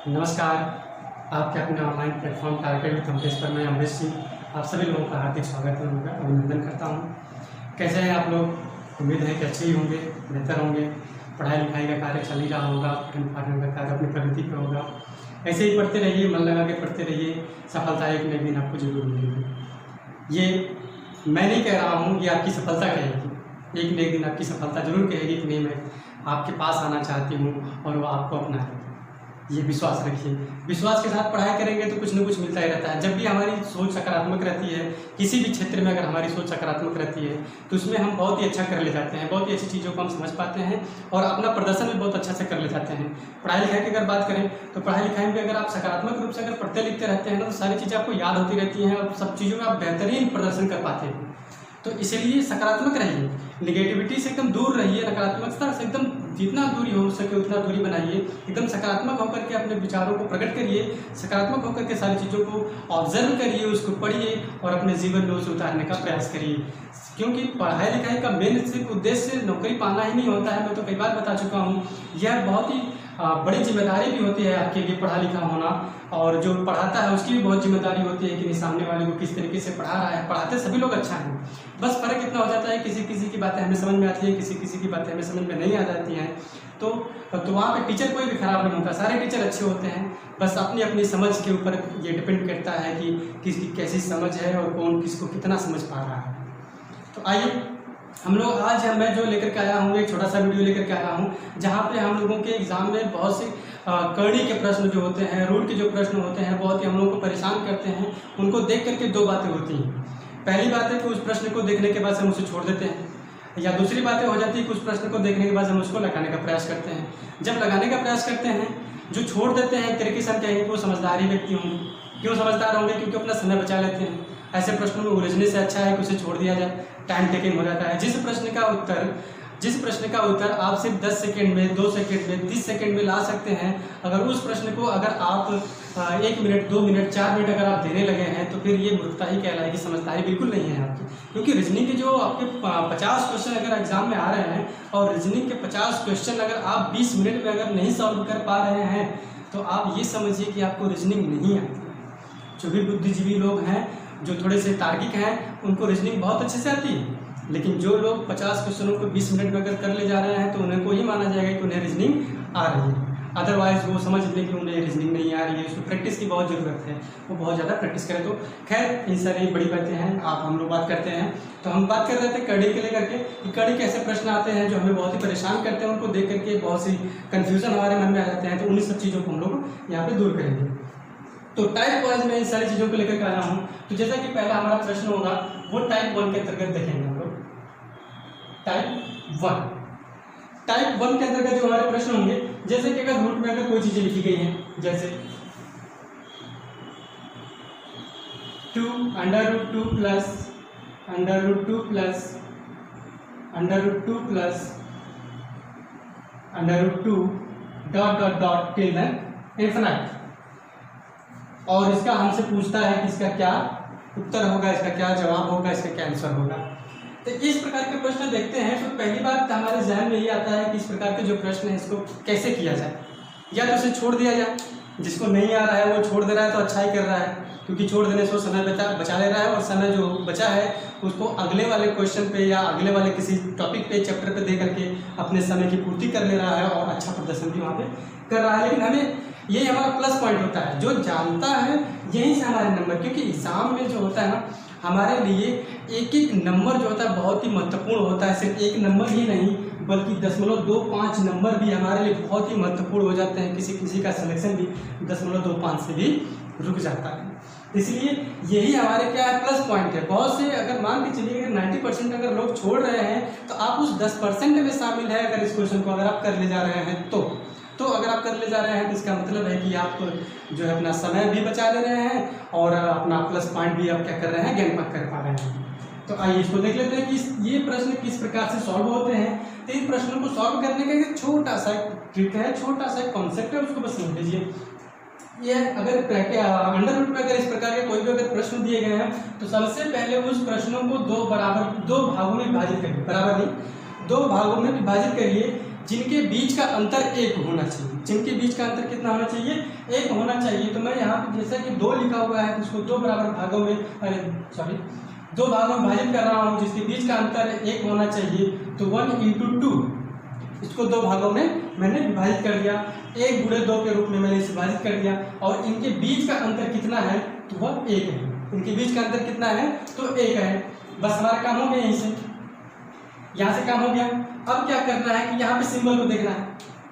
नमस्कार। आपके अपने online platform target with Amrish पर मैं अमरीश सिंह आप सभी लोगों का हार्दिक स्वागत करूँगा, अभिनंदन करता हूँ। कैसे हैं आप लोग? उम्मीद है कि अच्छे ही होंगे, बेहतर होंगे। पढ़ाई लिखाई का कार्य चल ही रहा होगा, पठन पाठन का कार्य अपनी प्रगति पर होगा। ऐसे ही पढ़ते रहिए, मन लगा के पढ़ते रहिए, सफलता एक न एक दिन आपको जरूर मिलेगी। ये मैं नहीं कह रहा हूँ, ये आपकी सफलता कहेगी। एक न एक दिन आपकी सफलता जरूर कहेगी कि नहीं, मैं आपके पास आना चाहती हूँ और वो आपको अपना है। ये विश्वास रखिए। विश्वास के साथ पढ़ाई करेंगे तो कुछ न कुछ मिलता ही रहता है। जब भी हमारी सोच सकारात्मक रहती है, किसी भी क्षेत्र में अगर हमारी सोच सकारात्मक रहती है तो उसमें हम बहुत ही अच्छा कर ले जाते हैं, बहुत ही अच्छी चीज़ों को हम समझ पाते हैं और अपना प्रदर्शन भी बहुत अच्छा से कर ले जाते हैं। पढ़ाई लिखाई की अगर बात करें तो पढ़ाई लिखाई में अगर आप सकारात्मक रूप से अगर पढ़ते लिखते रहते हैं ना, तो सारी चीज़ें आपको याद होती रहती हैं और सब चीज़ों में आप बेहतरीन प्रदर्शन कर पाते हैं। तो इसलिए सकारात्मक रहिए, निगेटिविटी से एकदम दूर रहिए, नकारात्मकता से एकदम जितना दूरी हो सके उतना दूरी बनाइए। एकदम सकारात्मक होकर के अपने विचारों को प्रकट करिए, सकारात्मक होकर के सारी चीज़ों को ऑब्जर्व करिए, उसको पढ़िए और अपने जीवन में उसे उतारने का प्रयास करिए। क्योंकि पढ़ाई लिखाई का मेन सिर्फ उद्देश्य नौकरी पाना ही नहीं होता है। मैं तो कई बार बता चुका हूँ, यह बहुत ही बड़ी जिम्मेदारी भी होती है आपके लिए पढ़ा लिखा होना, और जो पढ़ाता है उसकी भी बहुत जिम्मेदारी होती है कि सामने वाले को किस तरीके से पढ़ा रहा है। पढ़ाते सभी लोग अच्छा हैं, बस फ़र्क इतना हो जाता है किसी किसी की बातें हमें समझ में आती है, किसी किसी की बातें हमें समझ में नहीं आ जाती हैं। तो वहाँ पे टीचर कोई भी खराब नहीं होता, सारे टीचर अच्छे होते हैं। बस अपनी अपनी समझ के ऊपर ये डिपेंड करता है कि किसकी कैसी समझ है और कौन किसको कितना समझ पा रहा है। तो आइए हम लोग आज मैं जो लेकर के आया हूँ, एक छोटा सा वीडियो लेकर के आया हूँ जहाँ पे हम लोगों के एग्ज़ाम में बहुत से करड़ी के प्रश्न जो होते हैं, रूट के जो प्रश्न होते हैं, बहुत ही हम लोगों को परेशान करते हैं। उनको देख करके दो बातें होती हैं। पहली बात है कि उस प्रश्न को देखने के बाद हम उसे छोड़ देते हैं, या दूसरी बातें हो जाती है कि उस प्रश्न को देखने के बाद हम उसको लगाने का प्रयास करते हैं। जब लगाने का प्रयास करते हैं, जो छोड़ देते हैं, एक तरीके से हम कहेंगे कि वो समझदार ही व्यक्ति होंगे। क्यों समझदार होंगे? क्योंकि अपना समय बचा लेते हैं। ऐसे प्रश्नों में उलझने से अच्छा है कि उसे छोड़ दिया जाए, टाइम टेकिंग हो जाता है। जिस प्रश्न का उत्तर आप सिर्फ 10 सेकंड में, 2 सेकंड में, 30 सेकंड में ला सकते हैं, अगर उस प्रश्न को अगर आप 1 मिनट, 2 मिनट, 4 मिनट अगर आप देने लगे हैं तो फिर ये मूर्खता ही कहलाएगी, समझदारी बिल्कुल नहीं है आपकी। क्योंकि रीजनिंग के जो आपके 50 क्वेश्चन अगर एग्जाम में आ रहे हैं और रीजनिंग के 50 क्वेश्चन अगर आप 20 मिनट में अगर नहीं सॉल्व कर पा रहे हैं तो आप ये समझिए कि आपको रीजनिंग नहीं आती है। जो भी बुद्धिजीवी लोग हैं, जो थोड़े से तार्किक हैं, उनको रीजनिंग बहुत अच्छे से आती है। लेकिन जो लोग 50 क्वेश्चनों को 20 मिनट में अगर कर ले जा रहे हैं तो उन्हें को ही माना जाएगा कि उन्हें रीजनिंग आ रही है। अदरवाइज वो समझ लें कि उन्हें रीजनिंग नहीं आ रही है, उसको प्रैक्टिस की बहुत ज़रूरत है, वो बहुत ज़्यादा प्रैक्टिस करें। तो खैर ये सारी बड़ी बातें हैं, आप हम लोग बात करते हैं। तो हम बात कर रहे थे कड़ी के लेकर के कि कड़ी के ऐसे प्रश्न आते हैं जो हमें बहुत ही परेशान करते हैं, उनको देख करके बहुत सी कन्फ्यूज़न हमारे मन में आ जाते हैं। तो उन्हीं सब चीज़ों को हम लोग यहाँ पर दूर करेंगे। तो टाइप वाइज में इन सारी चीज़ों को लेकर के आया हूँ। तो जैसा कि पहला हमारा प्रश्न होगा वो टाइप 1 के अंतर्गत देखेंगे हम लोग। टाइप 1 के अंतर्गत जो हमारे प्रश्न होंगे, जैसे कि अगर रूट में अगर कोई चीजें लिखी गई हैं, जैसे 2 √2 plus √2 plus √2 plus √2 dot dot dot till then infinite, और इसका हमसे पूछता है कि इसका क्या उत्तर होगा, इसका क्या जवाब होगा, इसका क्या आंसर होगा। तो इस प्रकार के प्रश्न देखते हैं तो पहली बात हमारे जहन में यही आता है कि इस प्रकार के जो प्रश्न है इसको कैसे किया जाए। या तो उसे छोड़ दिया जाए, जिसको नहीं आ रहा है वो छोड़ दे रहा है तो अच्छा ही कर रहा है, क्योंकि छोड़ देने से वो समय बचा ले रहा है और समय जो बचा है उसको अगले वाले क्वेश्चन पे या अगले वाले किसी टॉपिक पे, चैप्टर पे दे करके अपने समय की पूर्ति कर ले रहा है और अच्छा प्रदर्शन भी वहाँ पे कर रहा है। लेकिन हमें यही हमारा प्लस पॉइंट होता है, जो जानता है यहीं से हमारे नंबर, क्योंकि एग्जाम में जो होता है ना हमारे लिए एक एक नंबर जो होता है बहुत ही महत्वपूर्ण होता है। सिर्फ एक नंबर ही नहीं बल्कि 0.25 नंबर भी हमारे लिए बहुत ही महत्वपूर्ण हो जाते हैं। किसी किसी का सिलेक्शन भी 0.25 से भी रुक जाता है। इसलिए यही हमारे क्या है, प्लस पॉइंट है। बहुत से अगर मान के चलिए अगर 90% अगर लोग छोड़ रहे हैं तो आप उस 10% में शामिल है। अगर इस क्वेश्चन को अगर आप कर ले जा रहे हैं तो अगर आप कर ले जा रहे हैं तो इसका मतलब है कि आप जो है अपना समय भी बचा ले रहे हैं और अपना प्लस पॉइंट भी आप क्या कर रहे हैं, गेन कर पा रहे हैं। तो आइए इसको देख लेते हैं कि ये प्रश्न किस प्रकार से सॉल्व होते हैं। तो इन प्रश्नों को सॉल्व करने का एक छोटा सा ट्रिक है, छोटा सा कॉन्सेप्ट है, उसको बस समझ लीजिए। ये अगर अंडर रूट में अगर इस प्रकार के कोई भी अगर प्रश्न दिए गए हैं तो सबसे पहले उस प्रश्नों को दो भागों में विभाजित करिए, बराबर नहीं, 2 भागों में विभाजित करिए जिनके बीच का अंतर 1 होना चाहिए। जिनके बीच का अंतर कितना होना चाहिए, 1 होना चाहिए। तो मैं यहाँ पे जैसा कि 2 लिखा हुआ है, उसको 2 बराबर भागों में 2 भागों में विभाजित कर रहा हूँ, जिसके बीच का अंतर 1 होना चाहिए। तो 1 × 2, इसको 2 भागों में मैंने विभाजित कर दिया, 1 × 2 के रूप में मैंने इसे विभाजित कर दिया। और इनके बीच का अंतर कितना है, तो वह 1 है। इनके बीच का अंतर कितना है, तो 1 है। बस हमारा काम हो गया, यहीं से यहाँ से काम हो गया। अब क्या करना है कि यहाँ पे सिंबल को देखना है,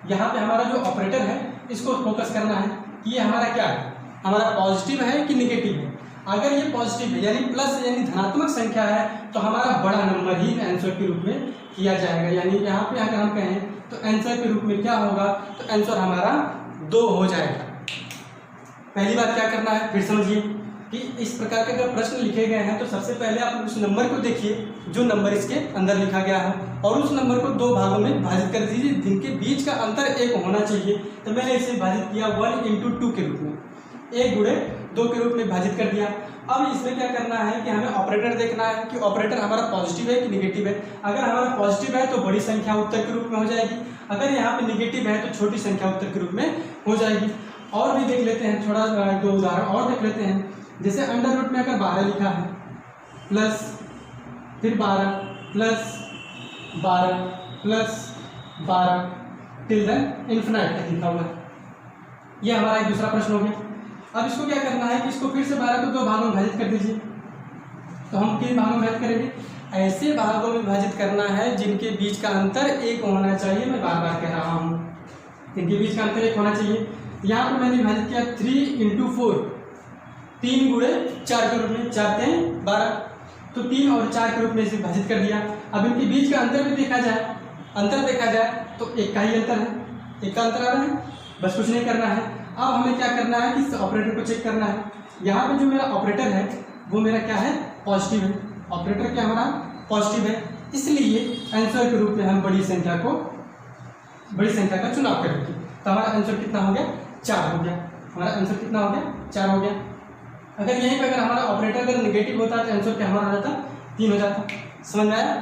यहाँ पे हमारा जो ऑपरेटर है इसको फोकस करना है कि ये हमारा क्या है, हमारा पॉजिटिव है कि निगेटिव है। अगर ये पॉजिटिव है यानी प्लस यानी धनात्मक संख्या है तो हमारा बड़ा नंबर ही आंसर के रूप में किया जाएगा। यानी यहाँ पे अगर हम कहें तो आंसर के रूप में क्या होगा, तो आंसर हमारा 2 हो जाएगा। पहली बात क्या करना है, फिर समझिए कि इस प्रकार के अगर प्रश्न लिखे गए हैं तो सबसे पहले आप उस नंबर को देखिए जो नंबर इसके अंदर लिखा गया है, और उस नंबर को 2 भागों में विभाजित कर दीजिए जिनके बीच का अंतर 1 होना चाहिए। तो मैंने इसे विभाजित किया 1 × 2 के रूप में, 1 × 2 के रूप में विभाजित कर दिया। अब इसमें क्या करना है कि हमें ऑपरेटर देखना है कि ऑपरेटर हमारा पॉजिटिव है कि निगेटिव है। अगर हमारा पॉजिटिव है तो बड़ी संख्या उत्तर के रूप में हो जाएगी, अगर यहाँ पे निगेटिव है तो छोटी संख्या उत्तर के रूप में हो जाएगी। और भी देख लेते हैं, थोड़ा 2 उदाहरण और देख लेते हैं। जैसे अंडर रूट में अगर 12 लिखा है प्लस फिर 12 plus 12 plus 12 till then infinite तक लिखा हुआ है, ये हमारा एक दूसरा प्रश्न हो गया। अब इसको क्या करना है कि इसको फिर से 12 को 2 भागों में विभाजित कर दीजिए। तो हम किन भागों में विभाजित करेंगे, ऐसे भागों में विभाजित करना है जिनके बीच का अंतर 1 होना चाहिए। मैं बार बार कह रहा हूँ इनके बीच का अंतर 1 होना चाहिए। यहाँ पर मैंने विभाजित किया 3 × 4, 3 × 4 के रूप में, 4 × 12, तो 3 और 4 के रूप में इसे विभाजित कर दिया। अब इनके बीच का अंतर भी देखा जाए, अंतर देखा जाए तो 1 का ही अंतर है, 1 का अंतर आ रहा है, बस कुछ नहीं करना है। अब हमें क्या करना है कि इस ऑपरेटर को चेक करना है। यहाँ पे जो मेरा ऑपरेटर है वो मेरा क्या है, पॉजिटिव है। ऑपरेटर क्या हमारा पॉजिटिव है, इसलिए आंसर के रूप में हम बड़ी संख्या का चुनाव करेंगे। तो हमारा आंसर कितना हो गया, 4 हो गया। हमारा आंसर कितना हो गया, 4 हो गया। अगर यहीं पर अगर हमारा ऑपरेटर अगर निगेटिव होता तो आंसर क्या हमारा हो जाता, 3 हो जाता। समझ में आया,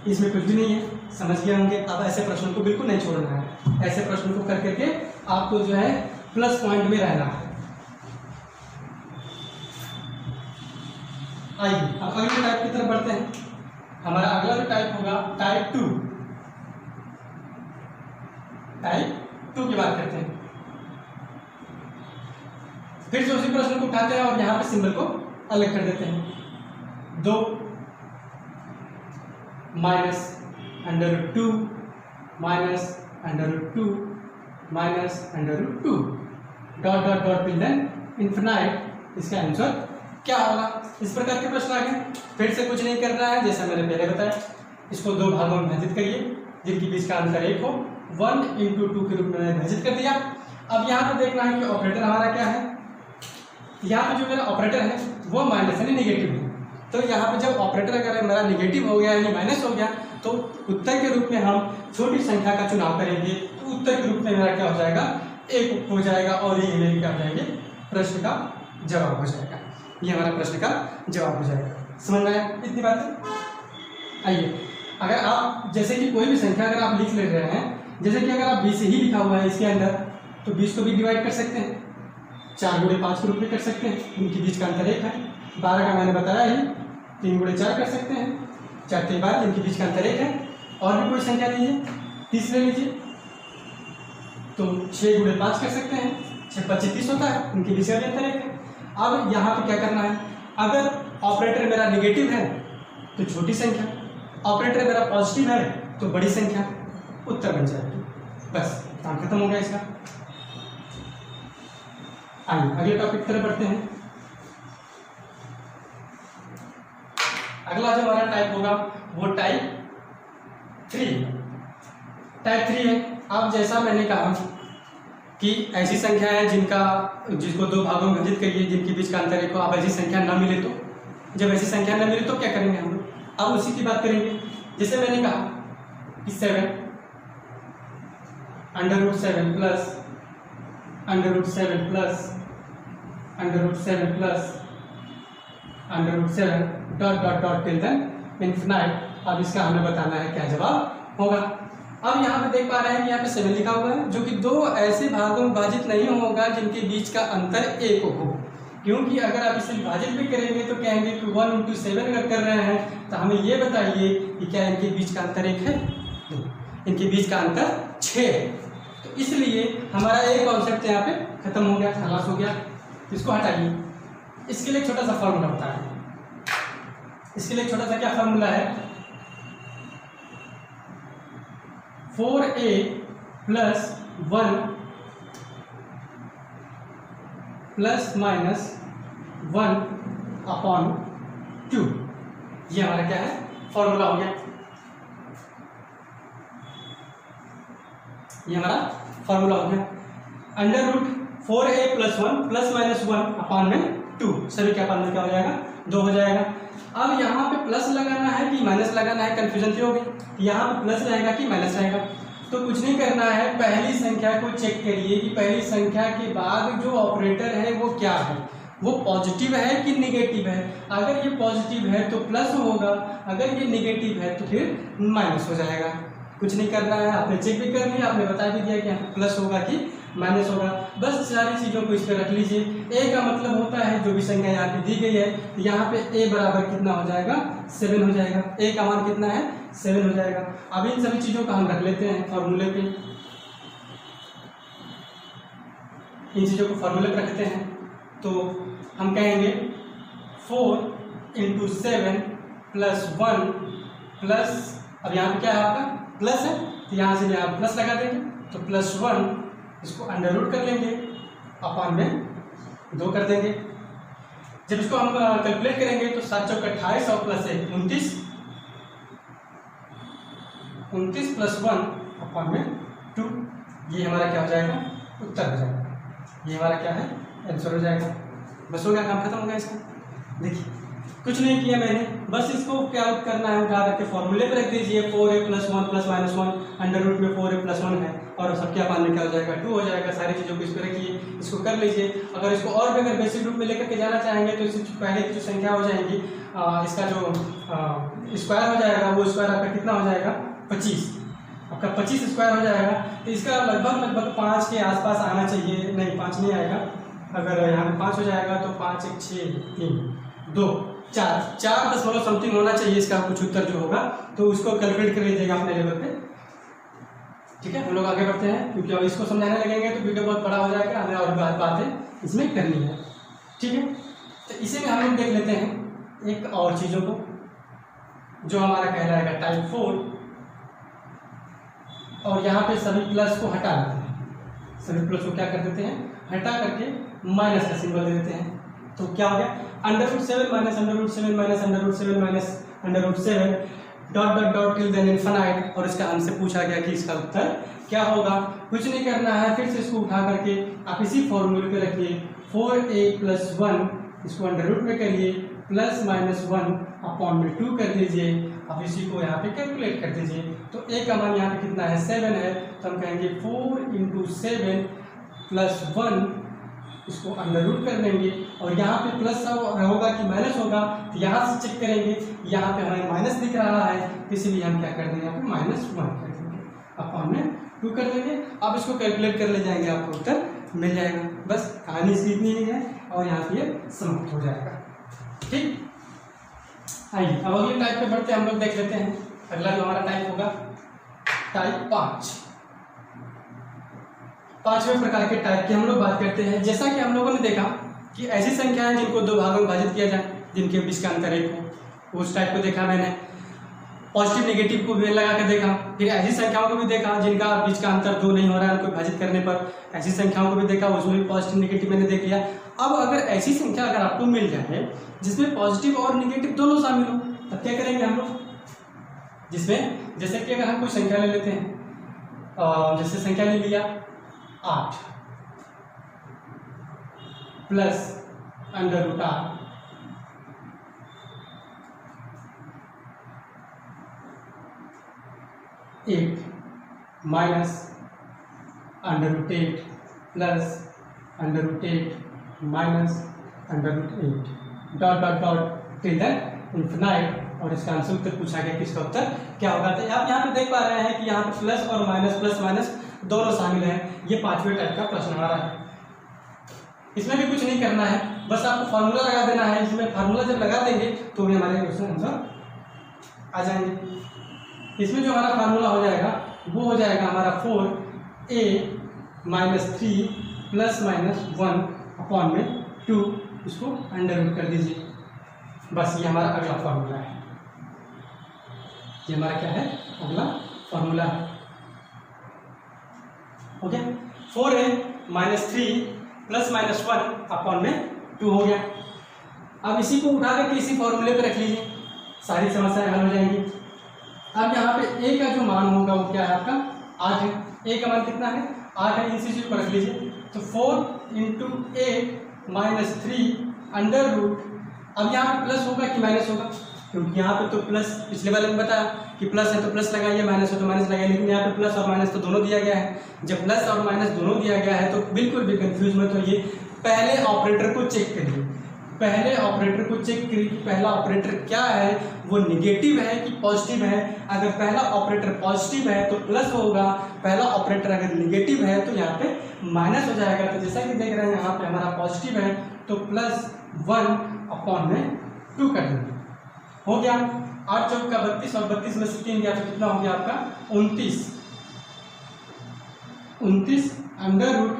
इसमें कुछ भी नहीं है, समझ गए होंगे। अब ऐसे प्रश्नों को बिल्कुल नहीं छोड़ना है, ऐसे प्रश्नों को कर करके आपको जो है प्लस पॉइंट में रहना है। आइए अब अगले टाइप की तरफ बढ़ते हैं। हमारा अगला जो टाइप होगा टाइप 2 की बात करते हैं। फिर से उसी प्रश्न को उठाते हैं और यहाँ पे सिंबल को अलग कर देते हैं। 2 minus √2 minus √2 minus √2 dot dot dot till then infinite. इसका आंसर क्या होगा, इस प्रकार के प्रश्न आ गए। फिर से कुछ नहीं करना है, जैसा मैंने पहले बताया, इसको 2 भागों में विभाजित करिए जिनके बीच का अंतर 1 हो। 1 × 2 के रूप में विभाजित कर दिया। अब यहाँ पे देखना है कि ऑपरेटर हमारा क्या है। यहाँ पे जो मेरा ऑपरेटर है वो माइनस यानी निगेटिव है। तो यहाँ पे जब ऑपरेटर अगर मेरा निगेटिव हो गया यानी माइनस हो गया तो उत्तर के रूप में हम छोटी संख्या का चुनाव करेंगे। तो उत्तर के रूप में मेरा क्या हो जाएगा, 1 हो जाएगा, और ये मेरे क्या हो जाएंगे, प्रश्न का जवाब हो जाएगा। ये हमारा प्रश्न का जवाब हो जाएगा। समझ में आया इतनी बात। आइए अगर आप जैसे कि कोई भी संख्या अगर आप लिख ले रहे हैं, जैसे कि अगर आप 20 ही लिखा हुआ है इसके अंदर, तो 20 को भी डिवाइड कर सकते हैं, 4 × 5 के रूप में कर सकते हैं, इनके बीच का अंतर 1 है। 12 का मैंने बताया ही, 3 × 4 कर सकते हैं, 4 के बाद इनके बीच का अंतर 1 है। और भी कोई संख्या लीजिए, तीसरे लीजिए तो 6 × 5 कर सकते हैं, 6 × 5 30 होता है, इनके बीच का भी अंतर 1 है। अब यहाँ पे क्या करना है, अगर ऑपरेटर मेरा निगेटिव है तो छोटी संख्या, ऑपरेटर मेरा पॉजिटिव है तो बड़ी संख्या, उत्तर बन जाएगी। बस काम खत्म हो गया इसका। आइए अगले टॉपिक की तरफ बढ़ते हैं। अगला जो हमारा टाइप होगा वो टाइप 3 है। अब जैसा मैंने कहा कि ऐसी संख्या है जिसको 2 भागों में विभाजित करिए जिनके बीच का अंतर 1 हो। अब ऐसी संख्या न मिले तो, जब ऐसी संख्या न मिले तो क्या करेंगे हम लोग, अब उसी की बात करेंगे। जैसे मैंने कहा कि 7 √7 plus √7 plus √7 plus √7 dot dot dot till then infinite. अब इसका हमें बताना है क्या जवाब होगा। अब यहाँ पे देख पा रहे हैं कि यहाँ पे 7 लिखा हुआ है, जो कि दो ऐसे भागों में विभाजित नहीं होगा जिनके बीच का अंतर 1 हो। क्योंकि अगर आप इसे विभाजित भी करेंगे तो कहेंगे कि 1 इंटू 7 अगर कर रहे हैं तो हमें ये बताइए कि क्या इनके बीच का अंतर 1 है? इनके बीच का अंतर 6 है। तो इसलिए हमारा एक कॉन्सेप्ट यहाँ पे खत्म हो गया, खलास हो गया। इसको हटाइए। इसके लिए एक छोटा सा फॉर्मूला होता है। इसके लिए एक छोटा सा क्या फॉर्मूला है? 4a plus 1 plus minus 1 upon 2। ये हमारा क्या है? फॉर्मूला हो गया। ये हमारा फॉर्मूला हो गया। Under root 4a plus 1 plus minus 1 upon में 2, सभी के अपॉन में क्या हो जाएगा? 2 हो जाएगा। अब यहाँ पे प्लस लगाना है कि माइनस लगाना है, कंफ्यूजन थी होगी। यहाँ पे प्लस रहेगा कि माइनस रहेगा, तो कुछ नहीं करना है, पहली संख्या को चेक करिए कि पहली संख्या के बाद जो ऑपरेटर है वो क्या है, वो पॉजिटिव है कि निगेटिव है। अगर ये पॉजिटिव है तो प्लस होगा, अगर ये निगेटिव है तो फिर माइनस हो जाएगा। कुछ नहीं करना है, आपने चेक भी कर लिया, आपने बता भी दिया कि यहाँ प्लस होगा कि माइनस होगा। बस सारी चीज़ों को इस पर रख लीजिए। ए का मतलब होता है जो भी संख्या यहाँ पे दी गई है, यहाँ पे ए बराबर कितना हो जाएगा? 7 हो जाएगा। ए का मान कितना है? 7 हो जाएगा। अब इन सभी चीज़ों का हम रख लेते हैं फॉर्मूले पे। इन चीज़ों को फॉर्मूले पे रखते हैं तो हम कहेंगे 4 इंटू 7 प्लस 1 प्लस, अब यहाँ पे क्या है आपका? प्लस है, तो यहाँ से यहाँ प्लस लगा देंगे तो प्लस 1, इसको अंडर रूट कर लेंगे, अपॉन में 2 कर देंगे। जब इसको हम कैलकुलेट करेंगे तो 7 चौक 28 और प्लस 1 29, 29 प्लस 1 अपॉन में 2। ये हमारा क्या हो जाएगा? उत्तर हो जाएगा। ये हमारा क्या है? आंसर हो जाएगा। बस हो गया, काम खत्म हो गया इसका। देखिए कुछ नहीं किया मैंने, बस इसको क्या करना है, उठा करके फॉर्मूले पर रख दीजिए। 4a plus 1 plus minus 1, under root में 4a प्लस 1 है और सबके अपॉन में क्या हो जाएगा? 2 हो जाएगा। सारी चीज़ों को इस पर रखिए, इसको कर लीजिए। अगर इसको और भी अगर बेसिक रूप में लेकर के जाना चाहेंगे तो इससे पहले की जो संख्या हो जाएंगी, इसका जो स्क्वायर हो जाएगा वो स्क्वायर आपका कितना हो जाएगा? 25। आपका 25 स्क्वायर हो जाएगा। तो इसका लगभग 5 के आसपास आना चाहिए। नहीं, 5 नहीं आएगा। अगर यहाँ पे 5 हो जाएगा तो 5 1 6 3 2 4 दशमलव समथिंग होना चाहिए इसका कुछ उत्तर जो होगा, तो उसको कैलकुलेट कर लीजिएगा अपने लेवल पे। ठीक है, हम लोग आगे बढ़ते हैं क्योंकि अब इसको समझाने लगेंगे तो वीडियो बहुत बड़ा हो जाएगा, हमें और बातें इसमें करनी है। ठीक है, तो इसी में हम लोग देख लेते हैं एक और चीज़ों को जो हमारा कहलाएगा टाइप 4। और यहाँ पे सभी प्लस को हटा देते हैं। सभी प्लस को क्या कर देते हैं? हटा करके माइनस का सिंबल दे देते हैं। तो क्या हो गया? Under root 7 minus under root 7 minus under root 7 minus under root 7 dot dot dot till then infinite. और इसका हमसे पूछा गया कि इसका उत्तर क्या होगा। कुछ नहीं करना है, फिर से इसको उठा करके आप इसी फॉर्मूले पे रखिए। 4a प्लस 1 इसको अंडर रूट में करिए, प्लस माइनस 1 अपॉन में 2 कर दीजिए। अब इसी को यहाँ पे कैलकुलेट कर दीजिए। तो a का मान यहाँ पे कितना है? 7 है। तो हम कहेंगे 4 इंटू 7 प्लस 1, इसको अंडर रूट कर देंगे। और यहाँ पे प्लस होगा कि माइनस होगा, तो यहाँ से चेक करेंगे। यहाँ पे हमें माइनस दिख रहा है, इसलिए हम क्या कर देंगे? यहाँ पे -1 कर देंगे, अपॉन में 2 कर देंगे। अब इसको कैलकुलेट कर ले जाएंगे, आपको उत्तर मिल जाएगा। बस कहानी इसकी इतनी ही है और यहाँ पे समाप्त हो जाएगा। ठीक, आइए अब अगले टाइप पे बढ़ते हैं। हम लोग देख लेते हैं अगला जो हमारा टाइप होगा टाइप 5। 5वें प्रकार के टाइप की हम लोग बात करते हैं। जैसा कि हम लोगों ने देखा कि ऐसी संख्याएं जिनको 2 भागों में विभाजित किया जाए, जिनके बीच का अंतर 1 हो, उस टाइप को देखा मैंने। पॉजिटिव नेगेटिव को भी लगा कर देखा। फिर ऐसी संख्याओं को भी देखा जिनका बीच का अंतर 2 नहीं हो रहा है, उनको विभाजित करने पर। ऐसी संख्याओं को भी देखा, उसमें भी पॉजिटिव नेगेटिव मैंने देख लिया। अब अगर ऐसी संख्या अगर आपको मिल जाए जिसमें पॉजिटिव और नेगेटिव दोनों शामिल हो, तब क्या करेंगे हम लोग? जिसमें जैसे कि अगर हम कोई संख्या ले लेते हैं, जैसे संख्या ले लिया 8 plus under root 8 8 minus under root 8 plus under root 8 minus under root 8 dot dot dot till the infinite. और इसका आंसर उत्तर पूछा गया कि इसका उत्तर क्या होगा। तो आप यहाँ पे देख पा रहे हैं कि यहाँ पे प्लस और माइनस दोनों शामिल है। ये 5वें टाइप का प्रश्न आ रहा है। इसमें भी कुछ नहीं करना है, बस आपको फार्मूला लगा देना है। इसमें फार्मूला जब लगा देंगे तो भी हमारे क्वेश्चन आंसर आ जाएंगे। इसमें जो हमारा फार्मूला हो जाएगा वो हो जाएगा हमारा 4a minus 3 plus minus 1 upon में 2, इसको अंडर रूट कर दीजिए। बस ये हमारा अगला फार्मूला है। ये हमारा क्या है, अगला फार्मूला है। Okay, 4a minus 3 plus minus 1 upon में 2 हो गया। अब इसी को उठा करके इसी फॉर्मूले पे रख लीजिए, सारी समस्याएं हल हो जाएंगी। अब यहाँ पे a का जो मान होगा वो क्या है आपका 8 है। a का मान कितना है 8 है, इसी चीज को रख लीजिए। तो 4 into a minus 3 under root. अब यहाँ पे प्लस होगा कि माइनस होगा, क्योंकि यहाँ पे तो प्लस पिछले वाले में बताया कि प्लस है तो प्लस लगाइए, माइनस है तो माइनस लगाइए, लेकिन यहाँ पे प्लस और माइनस तो दोनों दिया गया है। जब प्लस और माइनस दोनों दिया गया है तो बिल्कुल भी कंफ्यूज मत होइए। पहले ऑपरेटर को चेक करिए, पहले ऑपरेटर को चेक करिए कि पहला ऑपरेटर क्या है, वो निगेटिव है कि पॉजिटिव है। अगर पहला ऑपरेटर पॉजिटिव है तो प्लस होगा, पहला ऑपरेटर अगर निगेटिव है तो यहाँ पे माइनस हो जाएगा। तो जैसा कि देख रहे हैं यहाँ पे हमारा पॉजिटिव है तो प्लस 1 अपॉन में 2 कर देंगे। हो गया 8 चौक का 32 और 32 में से 3 गया तो कितना हो गया आपका 29 अंडर रूट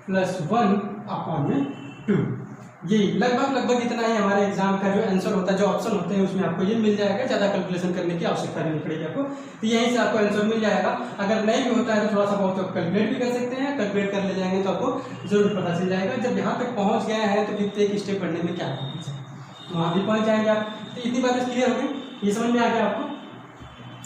प्लस 1 अपॉन में 2। ये लगभग इतना ही हमारे एग्जाम का जो आंसर होता है, जो ऑप्शन होते हैं उसमें आपको ये मिल जाएगा। ज़्यादा कैलकुलेशन करने की आवश्यकता नहीं पड़ेगी आपको, तो यहीं से आपको आंसर मिल जाएगा। अगर नहीं भी होता है तो थोड़ा सा बहुत कैलकुलेट भी कर सकते हैं, कैलकुलेट कर ले जाएंगे तो आपको जरूर पता चल जाएगा। जब यहाँ तक पहुँच गए हैं तो फिर एक स्टेप पढ़ने में क्या है, वहाँ भी पहुँच जाएंगे आप। तो इतनी बातें क्लियर हो गई, ये समझ में आ गया आपको।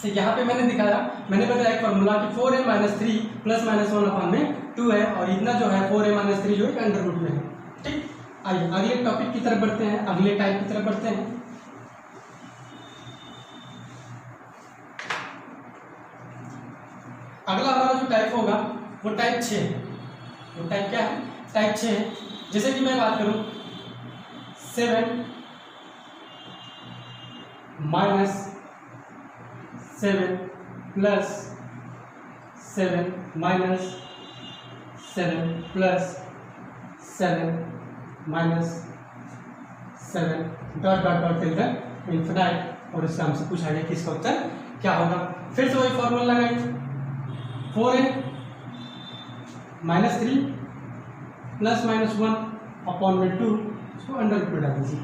तो यहाँ पे मैंने दिखाया, मैंने बताया एक फॉर्मूला कि 4a minus 3 plus minus 1 upon में 2 है, और इतना जो है 4a माइनस 3 जो है अंडर रूट में है। ठीक, आइए अगले टॉपिक की तरफ बढ़ते हैं, अगले टाइप की तरफ बढ़ते हैं। अगला हमारा जो टाइप होगा वो टाइप 6 है। वो टाइप क्या है, टाइप 6 है। जैसे कि मैं बात करूं 7 minus 7 plus 7 minus 7 plus 7 minus 7 dot dot dot till the infinite, और इसका हमसे पूछा गया कि इसका उत्तर क्या होगा। फिर से वही फॉर्मूला लगाइए, 4a minus 3 plus minus 1 upon में 2, इसको अंडर रूट में डाल दीजिए।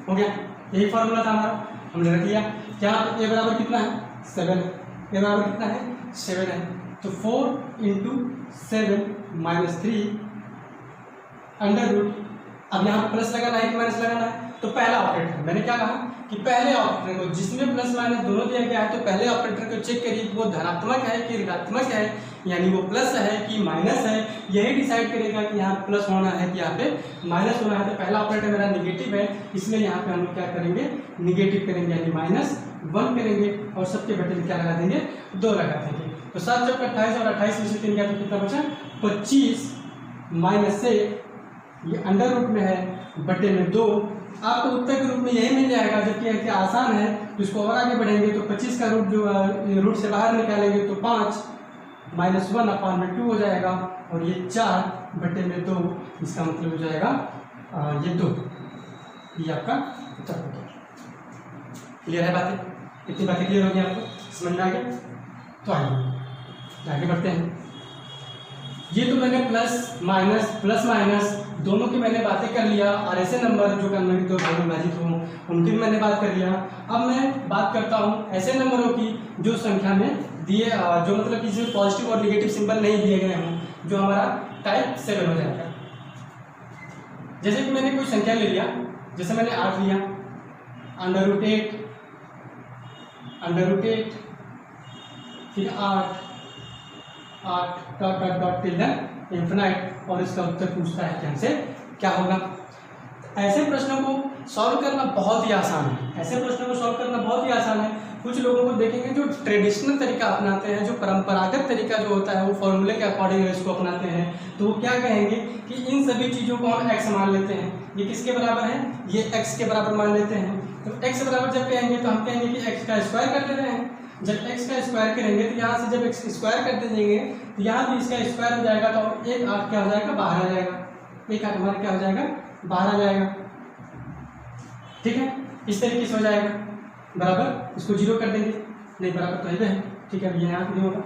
हो गया, यही फॉर्मूला था हमारा, हमने रख लिया। क्या a बराबर कितना है 7 है, a बराबर कितना है 7 है। तो 4 इंटू 7 माइनस 3 अंडर रूट। अब यहाँ पे प्लस लगाना है कि माइनस लगाना है, तो पहला ऑपरेटर, मैंने क्या कहा कि पहले ऑपरेटर को जिसमें प्लस माइनस दोनों दिया गया है तो पहले ऑपरेटर को चेक करिए वो धनात्मक है कि ऋणात्मक है, यानी वो प्लस है कि माइनस है। यही डिसाइड करेगा कि यहाँ प्लस होना है कि यहाँ पे माइनस होना है। तो पहला ऑपरेटर मेरा निगेटिव है, इसलिए यहाँ पे हम लोग क्या करेंगे, निगेटिव करेंगे, यानी -1 करेंगे, और सबके बटे में क्या लगा देंगे 2 लगा देंगे। तो 7 चौक 28 और 28 में से 3 गया तो कितना बचा 25 माइनस से ये अंडर रूट में है बटे में 2। आपको उत्तर के रूप में यही मिल जाएगा, जबकि आसान है। तो इसको और आगे बढ़ेंगे तो 25 का रूट जो रूट से बाहर निकालेंगे तो 5 माइनस 1 अपॉन में 2 हो जाएगा, और ये 4 बटे में 2, इसका मतलब हो जाएगा ये 2। ये आपका उत्तर हो गया। क्लियर है बातें, इतनी बातें क्लियर हो गई आपको, समझ में आ गया। तो आगे बढ़ते हैं। ये तो मैंने प्लस माइनस दोनों की मैंने बातें कर लिया, और ऐसे नंबर जो करने की 2 भागों में विभाजित हों उनकी भी मैंने बात कर लिया। अब मैं बात करता हूँ ऐसे नंबरों की जो संख्या में दिए, जो मतलब किसी में पॉजिटिव और निगेटिव सिंबल नहीं दिए गए हों, जो हमारा टाइप 7 हो जाएगा। जैसे कि मैंने कोई संख्या ले लिया, जैसे मैंने 8 लिया, अंडर रूट 8 फिर 8 dot dot dot till the infinite, और इसका उत्तर पूछता है कि हमसे क्या होगा। ऐसे प्रश्नों को सॉल्व करना बहुत ही आसान है, ऐसे प्रश्नों को सॉल्व करना बहुत ही आसान है। कुछ लोगों को देखेंगे जो ट्रेडिशनल तरीका अपनाते हैं, जो परंपरागत तरीका जो होता है वो फॉर्मूले के अकॉर्डिंग इसको अपनाते हैं, तो वो क्या कहेंगे कि इन सभी चीज़ों को हम x मान लेते हैं। ये किसके बराबर है, ये x के बराबर मान लेते हैं। तो x बराबर जब कहेंगे तो हम कहेंगे कि x का स्क्वायर कर दे रहे हैं। जब x का स्क्वायर करेंगे तो यहाँ से जब x स्क्वायर कर देंगे तो यहाँ भी इसका स्क्वायर हो जाएगा, तो 1 8 क्या हो जाएगा, बाहर आ जाएगा। 1 8 हमारा क्या हो जाएगा, बाहर आ जाएगा। ठीक है, इस तरीके से हो जाएगा बराबर। इसको 0 कर देंगे, नहीं बराबर तो है, ठीक है, ये यहाँ नहीं होगा।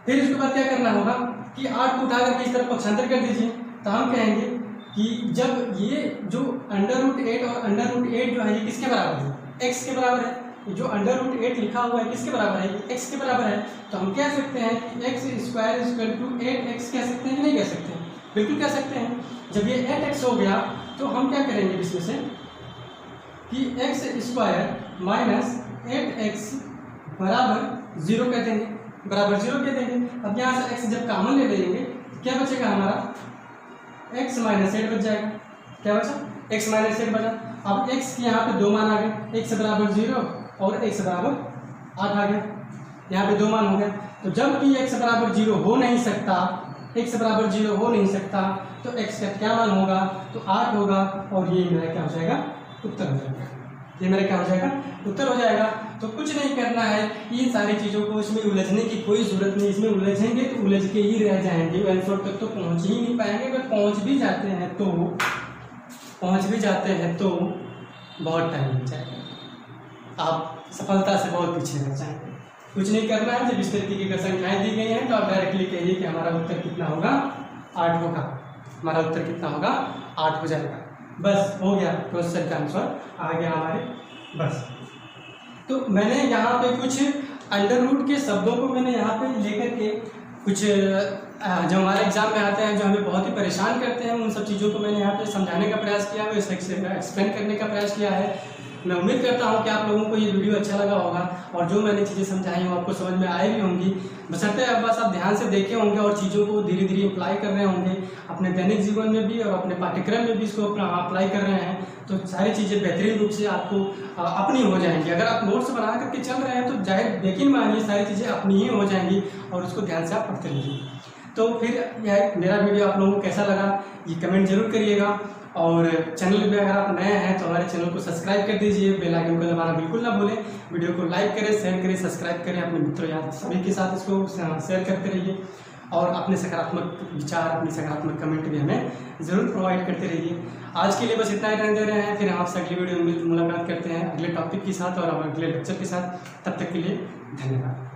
फिर इसके बाद क्या करना होगा कि 8 को उठा करके इस तरफ पक्षांतर कर दीजिए। तो हम कहेंगे कि जब ये जो √8 और √8 जो है ये किसके बराबर है, x के बराबर है। जो √8 लिखा हुआ है किसके बराबर है, ये x के बराबर है। तो हम कह सकते हैं कि x² = 8x कह सकते हैं कि नहीं कह सकते हैं, बिल्कुल कह सकते हैं। जब ये 8x हो गया तो हम क्या करेंगे इसमें से कि x² - 8x बराबर 0 कह देंगे, बराबर 0 कह देंगे। अब यहाँ से x जब कॉमन ले लेंगे तो क्या बचेगा हमारा, x - 8 बच जाएगा। क्या बचा, x - 8 बचा। अब x के यहाँ पे 2 मान आ गए, x बराबर 0 और x बराबर 8 आ गया। यहाँ पे 2 मान हो गए। तो जब कि x बराबर 0 हो नहीं सकता, x बराबर 0 हो नहीं सकता, तो x का क्या मान होगा, तो 8 होगा। और ये मेरा क्या हो जाएगा, उत्तर हो जाएगा। ये मेरा क्या हो जाएगा, उत्तर हो जाएगा। तो कुछ नहीं करना है, इन सारी चीज़ों को इसमें उलझने की कोई ज़रूरत नहीं। इसमें उलझेंगे तो उलझ के ही रह जाएंगे, आंसर तक तो पहुँच ही नहीं पाएंगे। अगर पहुँच भी जाते हैं तो बहुत टाइम लग जाएगा, आप सफलता से बहुत पीछे रह जाएंगे। कुछ नहीं करना है, जब इस तरीके की संख्याएँ दी गई हैं तो आप डायरेक्टली कहिए कि हमारा उत्तर कितना होगा, 8 होगा। हमारा उत्तर कितना होगा, 8 हो जाएगा। बस हो गया, क्वेश्चन का आंसर आ गया हमारे। बस तो मैंने यहाँ पे कुछ अंडर रूट के शब्दों को मैंने यहाँ पे लेकर के कुछ जो हमारे एग्जाम में आते हैं, जो हमें बहुत ही परेशान करते हैं, उन सब चीज़ों को मैंने यहाँ पे समझाने का प्रयास किया है, एक्सप्लेन करने का प्रयास किया है। मैं उम्मीद करता हूँ कि आप लोगों को ये वीडियो अच्छा लगा होगा और जो मैंने चीज़ें समझाई हैं आपको समझ में आई भी होंगी। बशर्ते अब बस आप ध्यान से देखे होंगे और चीज़ों को धीरे धीरे अप्लाई कर रहे होंगे अपने दैनिक जीवन में भी और अपने पाठ्यक्रम में भी इसको अप्लाई कर रहे हैं, तो सारी चीज़ें बेहतरीन रूप से आपको अपनी हो जाएंगी। अगर आप नोट्स बना करके चल रहे हैं तो जाहिर यकीन मानिए सारी चीज़ें अपनी ही हो जाएंगी और उसको ध्यान से आप पढ़ते रहिए। तो फिर यह मेरा वीडियो आप लोगों को कैसा लगा ये कमेंट जरूर करिएगा। और चैनल में अगर आप नए हैं तो हमारे चैनल को सब्सक्राइब कर दीजिए, बेल आइकन को दबाना बिल्कुल ना भूलें। वीडियो को लाइक करें, शेयर करें, सब्सक्राइब करें, अपने मित्रों या सभी के साथ इसको शेयर करते रहिए और अपने सकारात्मक विचार, अपनी सकारात्मक कमेंट भी हमें ज़रूर प्रोवाइड करते रहिए। आज के लिए बस इतना ही रहने दे रहे हैं, फिर हम आपसे अगली वीडियो में मुलाकात करते हैं अगले टॉपिक के साथ और अगले लेक्चर के साथ। तब तक के लिए धन्यवाद।